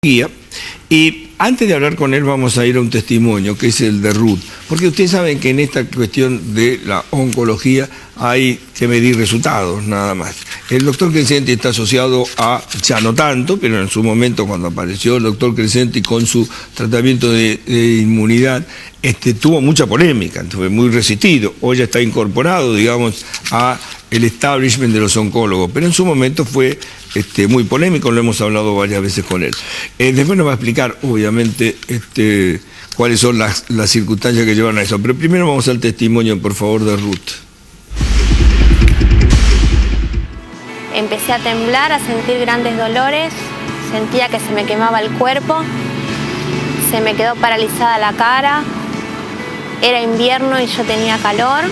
Y antes de hablar con él vamos a ir a un testimonio que es el de Ruth, porque ustedes saben que en esta cuestión de la oncología hay que medir resultados nada más. El doctor Crescenti está asociado a, ya no tanto, pero en su momento cuando apareció el doctor Crescenti con su tratamiento de inmunidad, tuvo mucha polémica, fue muy resistido. Hoy ya está incorporado, digamos, a el establishment de los oncólogos, pero en su momento fue muy polémico, lo hemos hablado varias veces con él. Después nos va a explicar, obviamente, cuáles son las circunstancias que llevan a eso, pero primero vamos al testimonio, por favor, de Ruth. Empecé a temblar, a sentir grandes dolores, sentía que se me quemaba el cuerpo, se me quedó paralizada la cara, era invierno y yo tenía calor.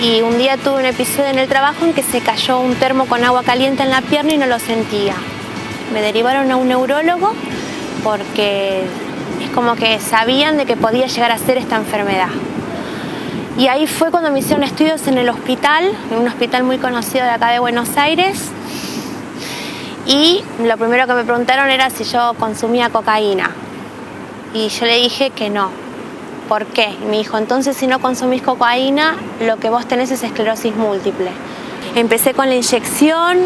Y un día tuve un episodio en el trabajo en que se cayó un termo con agua caliente en la pierna y no lo sentía. Me derivaron a un neurólogo porque es como que sabían de que podía llegar a ser esta enfermedad. Y ahí fue cuando me hicieron estudios en el hospital, en un hospital muy conocido de acá de Buenos Aires. Y lo primero que me preguntaron era si yo consumía cocaína. Y yo le dije que no. ¿Por qué? Y me dijo, entonces si no consumís cocaína, lo que vos tenés es esclerosis múltiple. Empecé con la inyección,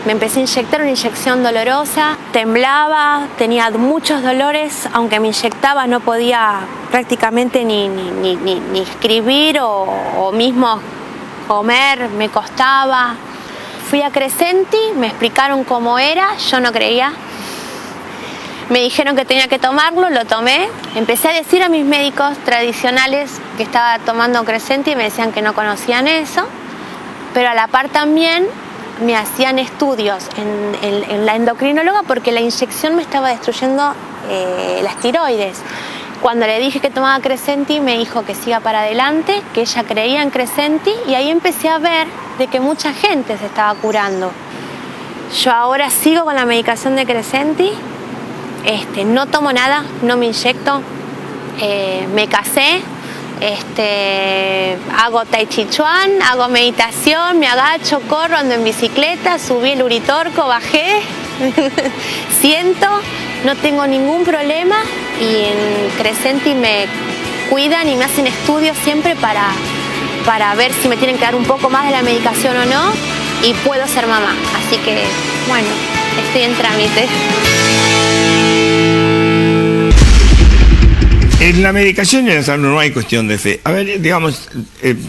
me empecé a inyectar una inyección dolorosa, temblaba, tenía muchos dolores, aunque me inyectaba no podía prácticamente ni escribir o mismo comer, me costaba. Fui a Crescenti, me explicaron cómo era, yo no creía. Me dijeron que tenía que tomarlo, lo tomé. Empecé a decir a mis médicos tradicionales que estaba tomando Crescenti y me decían que no conocían eso. Pero a la par también me hacían estudios en la endocrinóloga porque la inyección me estaba destruyendo las tiroides. Cuando le dije que tomaba Crescenti me dijo que siga para adelante, que ella creía en Crescenti y ahí empecé a ver de que mucha gente se estaba curando. Yo ahora sigo con la medicación de Crescenti. No tomo nada, no me inyecto, me casé, hago tai chi chuan, hago meditación, me agacho, corro, ando en bicicleta, subí el Uritorco, bajé, siento, no tengo ningún problema y en Crescenti me cuidan y me hacen estudios siempre para ver si me tienen que dar un poco más de la medicación o no y puedo ser mamá, así que bueno, estoy en trámite. En la medicación y en la salud no hay cuestión de fe. A ver, digamos,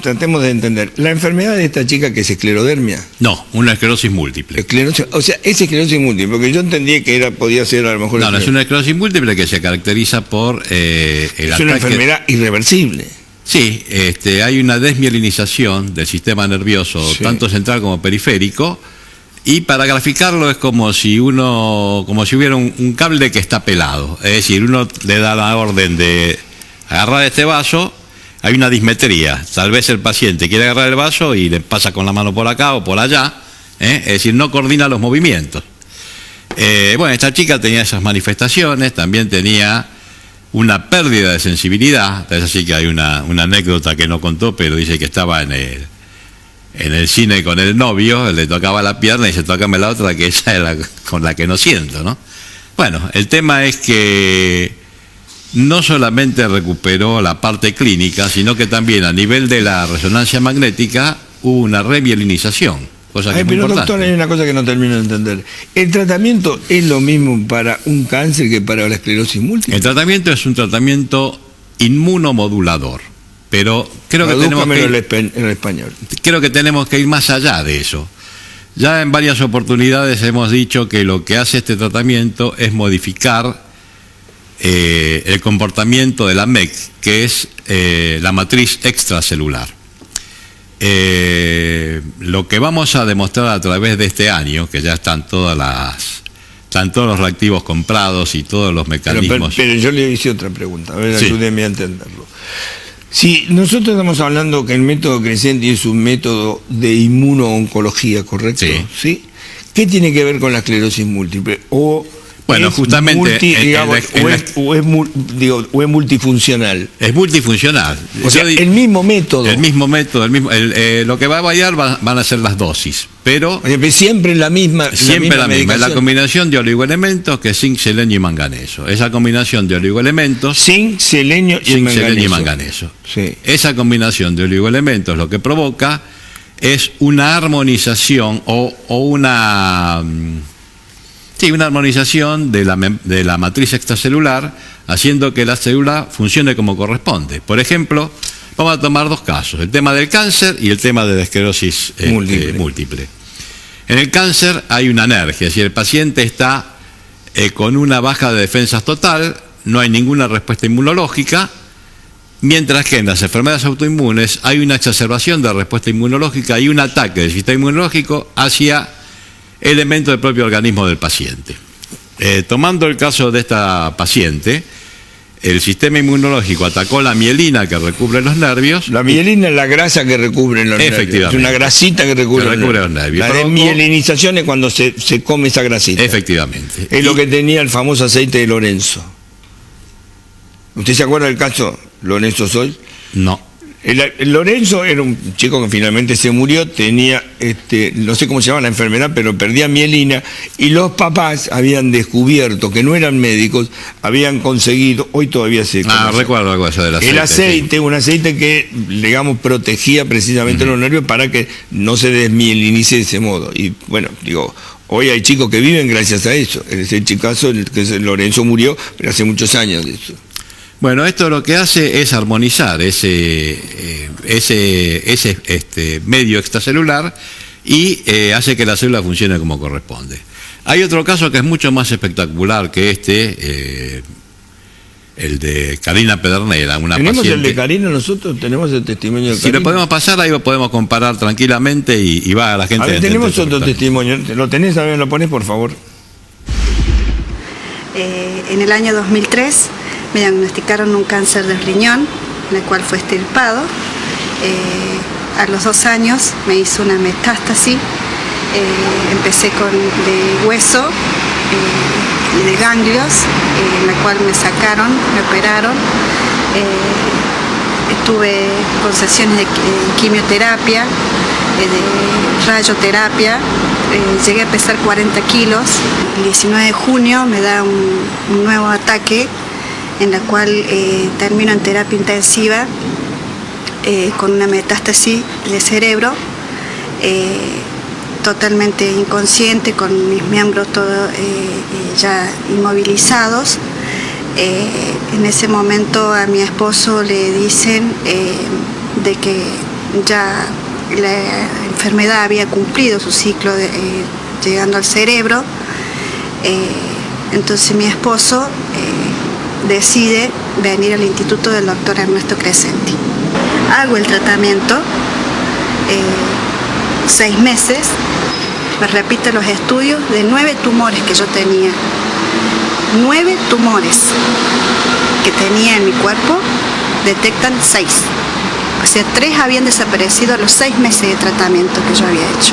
tratemos de entender. ¿La enfermedad de esta chica que es esclerodermia? No, una esclerosis múltiple. O sea, es esclerosis múltiple, porque yo entendí que podía ser a lo mejor... No, es una esclerosis múltiple que se caracteriza por el ataque... Es una enfermedad irreversible. Sí, hay una desmielinización del sistema nervioso, sí, tanto central como periférico. Y para graficarlo es como si hubiera un cable que está pelado. Es decir, uno le da la orden de agarrar este vaso, hay una dismetría. Tal vez el paciente quiere agarrar el vaso y le pasa con la mano por acá o por allá. Es decir, no coordina los movimientos. Bueno, esta chica tenía esas manifestaciones, también tenía una pérdida de sensibilidad. Es así que hay una anécdota que no contó, pero dice que estaba en el cine con el novio, le tocaba la pierna y se tócame la otra, que esa es la con la que no siento, ¿no? Bueno, el tema es que no solamente recuperó la parte clínica, sino que también a nivel de la resonancia magnética hubo una remielinización, cosa que es muy importante. Doctor, hay una cosa que no termino de entender. ¿El tratamiento es lo mismo para un cáncer que para la esclerosis múltiple? El tratamiento es un tratamiento inmunomodulador. Pero creo que tenemos que en español. Creo que tenemos que ir más allá de eso. Ya en varias oportunidades hemos dicho que lo que hace este tratamiento es modificar el comportamiento de la MEC, que es la matriz extracelular. Lo que vamos a demostrar a través de este año, que ya están todos los reactivos comprados y todos los mecanismos... Pero yo le hice otra pregunta, a ver, sí, ayúdeme a entenderlo. Si nosotros estamos hablando que el método Crescenti es un método de inmunooncología, ¿correcto? Sí. ¿Sí? ¿Qué tiene que ver con la esclerosis múltiple? O Bueno, justamente o es multifuncional. Es multifuncional. O sea, el mismo método. El mismo método, lo que va a variar van a ser las dosis, pero siempre la misma. Siempre la misma. Es la combinación de oligoelementos, que es zinc, selenio y manganeso. Esa combinación de oligoelementos. Zinc, selenio y manganeso. Sí. Esa combinación de oligoelementos lo que provoca es una armonización una armonización de la matriz extracelular, haciendo que la célula funcione como corresponde. Por ejemplo, vamos a tomar dos casos, el tema del cáncer y el tema de la esclerosis múltiple. En el cáncer hay una anergia, es decir, el paciente está con una baja de defensas total, no hay ninguna respuesta inmunológica, mientras que en las enfermedades autoinmunes hay una exacerbación de la respuesta inmunológica y un ataque del sistema inmunológico hacia elementos del propio organismo del paciente. Tomando el caso de esta paciente, el sistema inmunológico atacó la mielina que recubre los nervios. La mielina es la grasa que recubre los nervios. Es una grasita que recubre los nervios. La desmielinización es cuando se come esa grasita. Efectivamente. Es lo que tenía el famoso aceite de Lorenzo. ¿Usted se acuerda del caso Lorenzo Soy? No. El Lorenzo era un chico que finalmente se murió, tenía, no sé cómo se llama la enfermedad, pero perdía mielina, y los papás habían descubierto, que no eran médicos, habían conseguido, hoy todavía se conoce, recuerdo algo de del aceite. El aceite, sí. Un aceite que, digamos, protegía precisamente los nervios para que no se desmielinice de ese modo. Y bueno, digo, hoy hay chicos que viven gracias a eso. Es el chicazo, Lorenzo murió, pero hace muchos años de eso. Bueno, esto lo que hace es armonizar ese medio extracelular y hace que la célula funcione como corresponde. Hay otro caso que es mucho más espectacular que el de Karina Pedernera, una ¿Tenemos paciente? El de Karina nosotros? ¿Tenemos el testimonio de Karina? Si lo podemos pasar, ahí lo podemos comparar tranquilamente y va a la gente. A ver, tenemos otro testimonio. ¿Lo tenés? A ver, ¿lo pones, por favor? En el año 2003 me diagnosticaron un cáncer del riñón, en el cual fue extirpado. A los 2 años me hizo una metástasis. Empecé de hueso y de ganglios, en la cual me sacaron, me operaron. Tuve con sesiones de quimioterapia, de radioterapia. Llegué a pesar 40 kilos. El 19 de junio me da un nuevo ataque, en la cual termino en terapia intensiva con una metástasis de cerebro, totalmente inconsciente, con mis miembros todos ya inmovilizados. En ese momento a mi esposo le dicen de que ya la enfermedad había cumplido su ciclo llegando al cerebro. Entonces mi esposo decide venir al instituto del doctor Ernesto Crescenti. Hago el tratamiento, 6 meses, me repito los estudios de 9 tumores que yo tenía. 9 tumores que tenía en mi cuerpo, detectan 6. O sea, 3 habían desaparecido a los 6 meses de tratamiento que yo había hecho.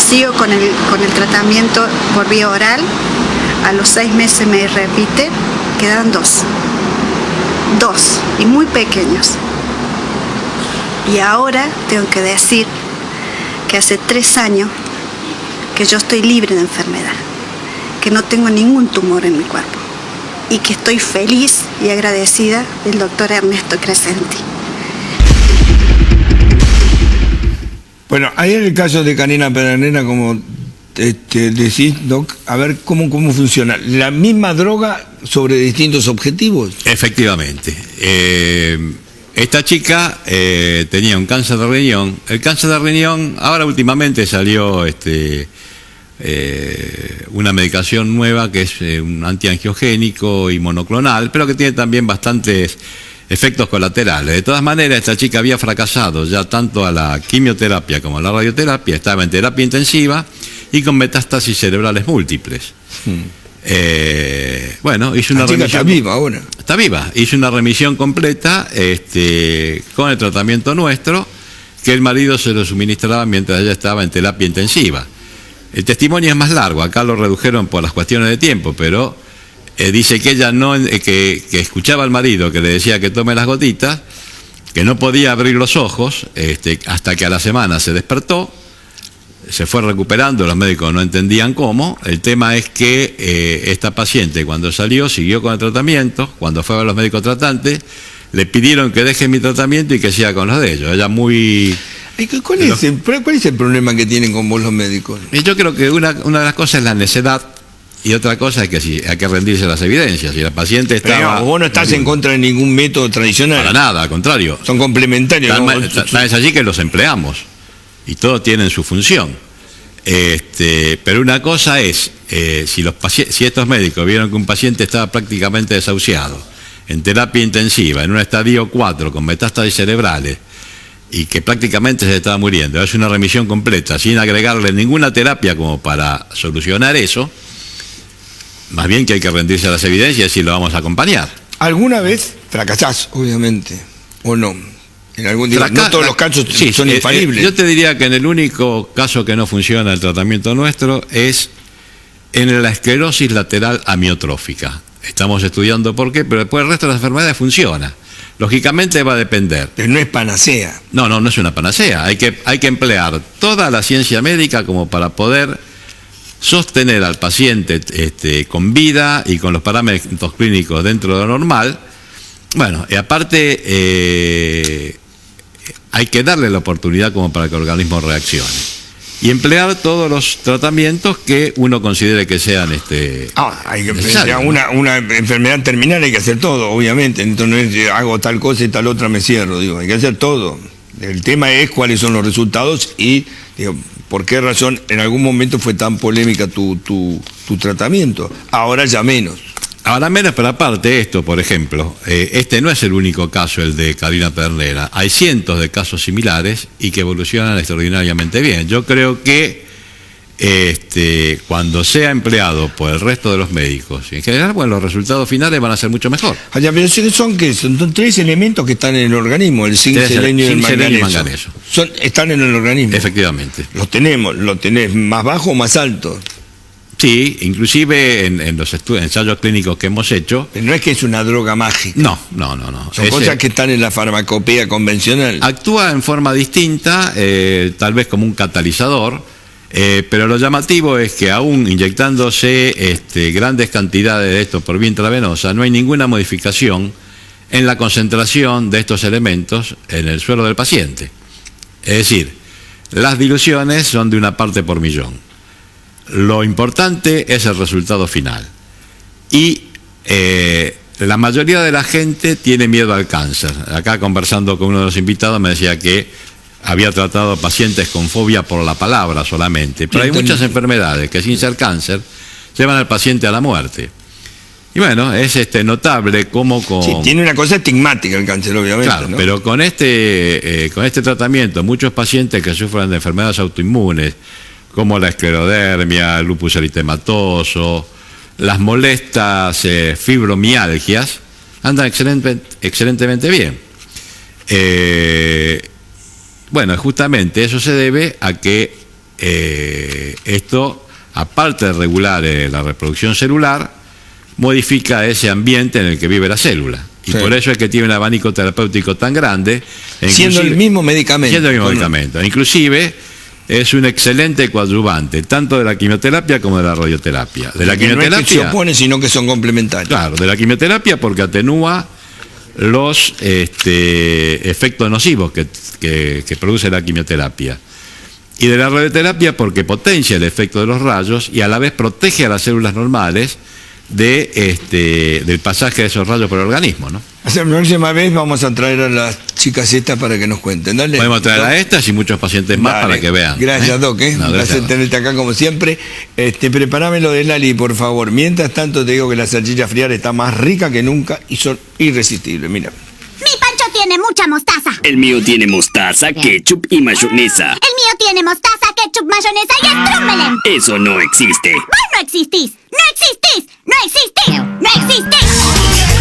Sigo con el tratamiento por vía oral, a los 6 meses me repite, quedan 2, y muy pequeños. Y ahora tengo que decir que hace 3 años que yo estoy libre de enfermedad, que no tengo ningún tumor en mi cuerpo y que estoy feliz y agradecida del doctor Ernesto Crescenti. Bueno, ahí en el caso de Karina Pedernera, como decís, Doc, a ver cómo funciona. ¿La misma droga sobre distintos objetivos? Efectivamente. Esta chica tenía un cáncer de riñón. El cáncer de riñón, ahora últimamente salió una medicación nueva que es un antiangiogénico y monoclonal, pero que tiene también bastantes efectos colaterales. De todas maneras, esta chica había fracasado ya tanto a la quimioterapia como a la radioterapia, estaba en terapia intensiva y con metástasis cerebrales múltiples. Bueno, hizo una remisión. Está viva ahora. Está viva, hizo una remisión completa con el tratamiento nuestro, que el marido se lo suministraba mientras ella estaba en terapia intensiva. El testimonio es más largo, acá lo redujeron por las cuestiones de tiempo, pero dice que ella que escuchaba al marido que le decía que tome las gotitas, que no podía abrir los ojos, hasta que a la semana se despertó, se fue recuperando, los médicos no entendían cómo. El tema es que esta paciente cuando salió siguió con el tratamiento, cuando fue a ver los médicos tratantes, le pidieron que deje mi tratamiento y que siga con los de ellos. Ella muy... ¿Cuál es el problema que tienen con vos los médicos? Yo creo que una de las cosas es la necedad, y otra cosa es que hay que rendirse a las evidencias. Si la paciente estaba... Pero no, vos no estás en contra de ningún método tradicional. Para nada, al contrario. Son complementarios. Es allí que los empleamos, y todos tienen su función. Pero una cosa es, si estos médicos vieron que un paciente estaba prácticamente desahuciado, en terapia intensiva, en un estadio 4, con metástasis cerebrales, y que prácticamente se estaba muriendo, es una remisión completa, sin agregarle ninguna terapia como para solucionar eso, más bien que hay que rendirse a las evidencias y lo vamos a acompañar. ¿Alguna vez fracasás, obviamente, o no? En algún día, no todos los casos son infalibles. Yo te diría que en el único caso que no funciona el tratamiento nuestro es en la esclerosis lateral amiotrófica. Estamos estudiando por qué, pero después el resto de las enfermedades funciona. Lógicamente va a depender. Pero no es panacea. No es una panacea. Hay que emplear toda la ciencia médica como para poder sostener al paciente con vida y con los parámetros clínicos dentro de lo normal. Bueno, y aparte hay que darle la oportunidad como para que el organismo reaccione. Y emplear todos los tratamientos que uno considere que sean hay que emplear una enfermedad terminal, hay que hacer todo, obviamente. Entonces no es hago tal cosa y tal otra me cierro, hay que hacer todo. El tema es cuáles son los resultados y por qué razón en algún momento fue tan polémica tu tratamiento. Ahora ya menos. Ahora menos, pero aparte de esto, por ejemplo, no es el único caso, el de Carolina Pedernera. Hay cientos de casos similares y que evolucionan extraordinariamente bien. Yo creo que cuando sea empleado por el resto de los médicos, en general, bueno, los resultados finales van a ser mucho mejor. Pero son tres elementos que están en el organismo, el zinc, selenio y el manganeso. Están en el organismo. Efectivamente. Lo tenés más bajo o más alto. Sí, inclusive en los ensayos clínicos que hemos hecho... Pero no es que es una droga mágica. No. Son cosas que están en la farmacopea convencional. Actúa en forma distinta, tal vez como un catalizador, pero lo llamativo es que aún inyectándose grandes cantidades de esto por vía intravenosa, no hay ninguna modificación en la concentración de estos elementos en el suero del paciente. Es decir, las diluciones son de 1 parte por millón. Lo importante es el resultado final. Y la mayoría de la gente tiene miedo al cáncer. Acá conversando con uno de los invitados me decía que había tratado pacientes con fobia por la palabra solamente. Pero hay muchas enfermedades que sin ser cáncer llevan al paciente a la muerte. Y bueno, es notable cómo con... Sí, tiene una cosa estigmática el cáncer, obviamente. Claro, ¿no? Pero con este tratamiento, muchos pacientes que sufren de enfermedades autoinmunes, como la esclerodermia, el lupus eritematoso, las molestas fibromialgias, andan excelentemente bien. Bueno, justamente eso se debe a que esto, aparte de regular la reproducción celular, modifica ese ambiente en el que vive la célula. Y por eso es que tiene un abanico terapéutico tan grande. Siendo el mismo medicamento. Siendo el mismo medicamento. Inclusive es un excelente coadyuvante, tanto de la quimioterapia como de la radioterapia. De la quimioterapia, no es que se opone, sino que son complementarios. Claro, de la quimioterapia porque atenúa los efectos nocivos que produce la quimioterapia. Y de la radioterapia porque potencia el efecto de los rayos y a la vez protege a las células normales del pasaje de esos rayos por el organismo, ¿no? La próxima vez vamos a traer a las chicas estas para que nos cuenten. Dale. Podemos traer a estas y muchos pacientes más para que vean. Gracias, Doc. No, un placer tenerte acá como siempre. Preparame lo de Lali, por favor. Mientras tanto te digo que la salchicha friar está más rica que nunca y son irresistibles. Mira. Mi Pancho tiene mucha mostaza. El mío tiene mostaza, ketchup y mayonesa. El mío tiene mostaza, ketchup, mayonesa y strúmbelen. Eso no existe. Vos no existís. No existís. No existís. No existís.